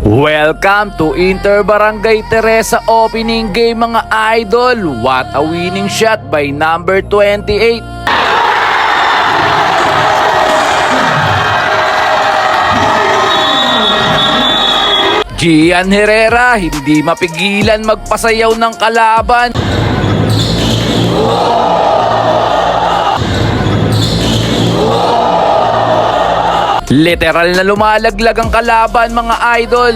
Welcome to Inter Barangay Teresa opening game mga idol. What a winning shot by number 28. Gian Herrera hindi mapigilan magpasayaw ng kalaban. Literal na lumalaglag ang kalaban mga idol.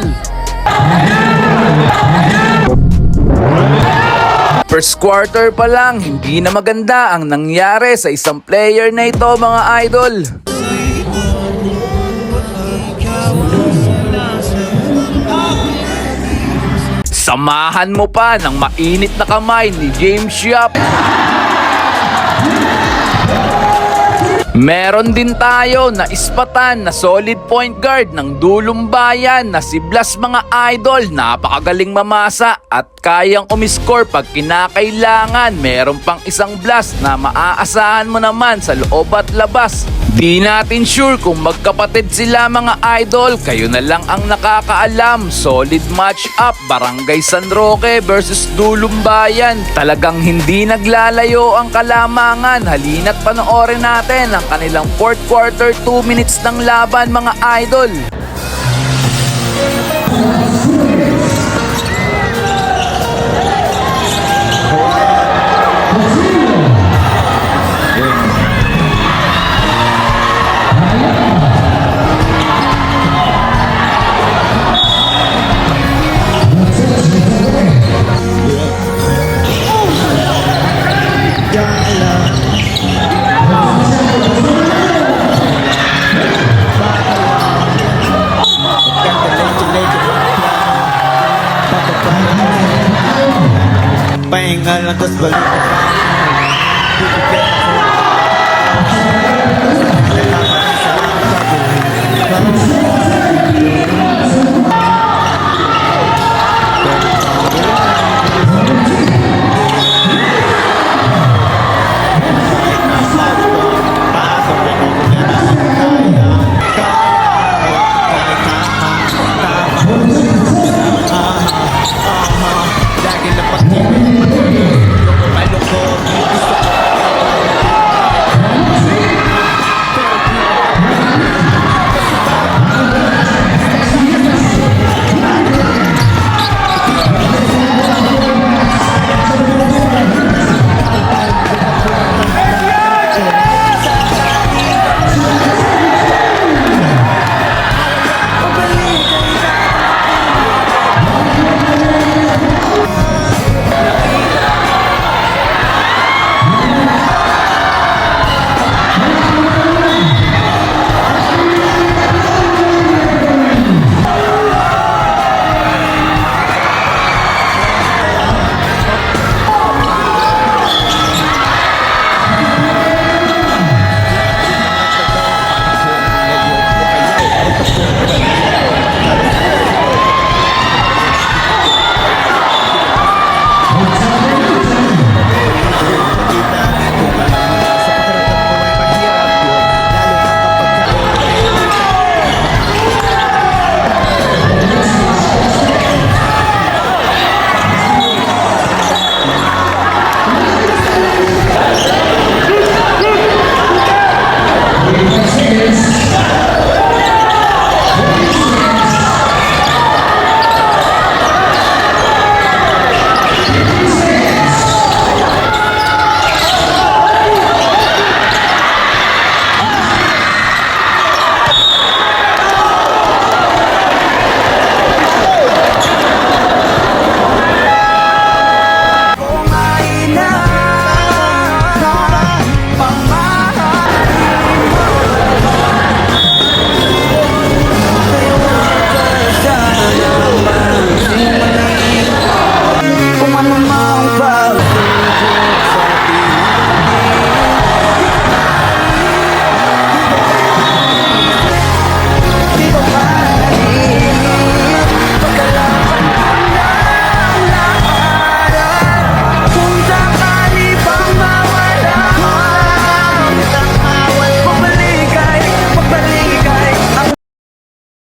First quarter pa lang, hindi na maganda ang nangyari sa isang player na ito mga idol. Samahan mo pa ng mainit na kamay ni James Yap. Meron din tayo na ispatan na solid point guard ng Dulong Bayan na si Blas mga idol. Napakagaling mamasa at kayang umiscore pag kinakailangan. Meron pang isang Blas na maaasahan mo naman sa loob at labas. Di natin sure kung magkapatid sila mga idol. Kayo na lang ang nakakaalam. Solid match up Barangay San Roque versus Dulong Bayan. Talagang hindi naglalayo ang kalamangan. Halina't panoorin natin ang kanilang fourth quarter 2 minutes ng laban mga idol. Pahinga lang tas balik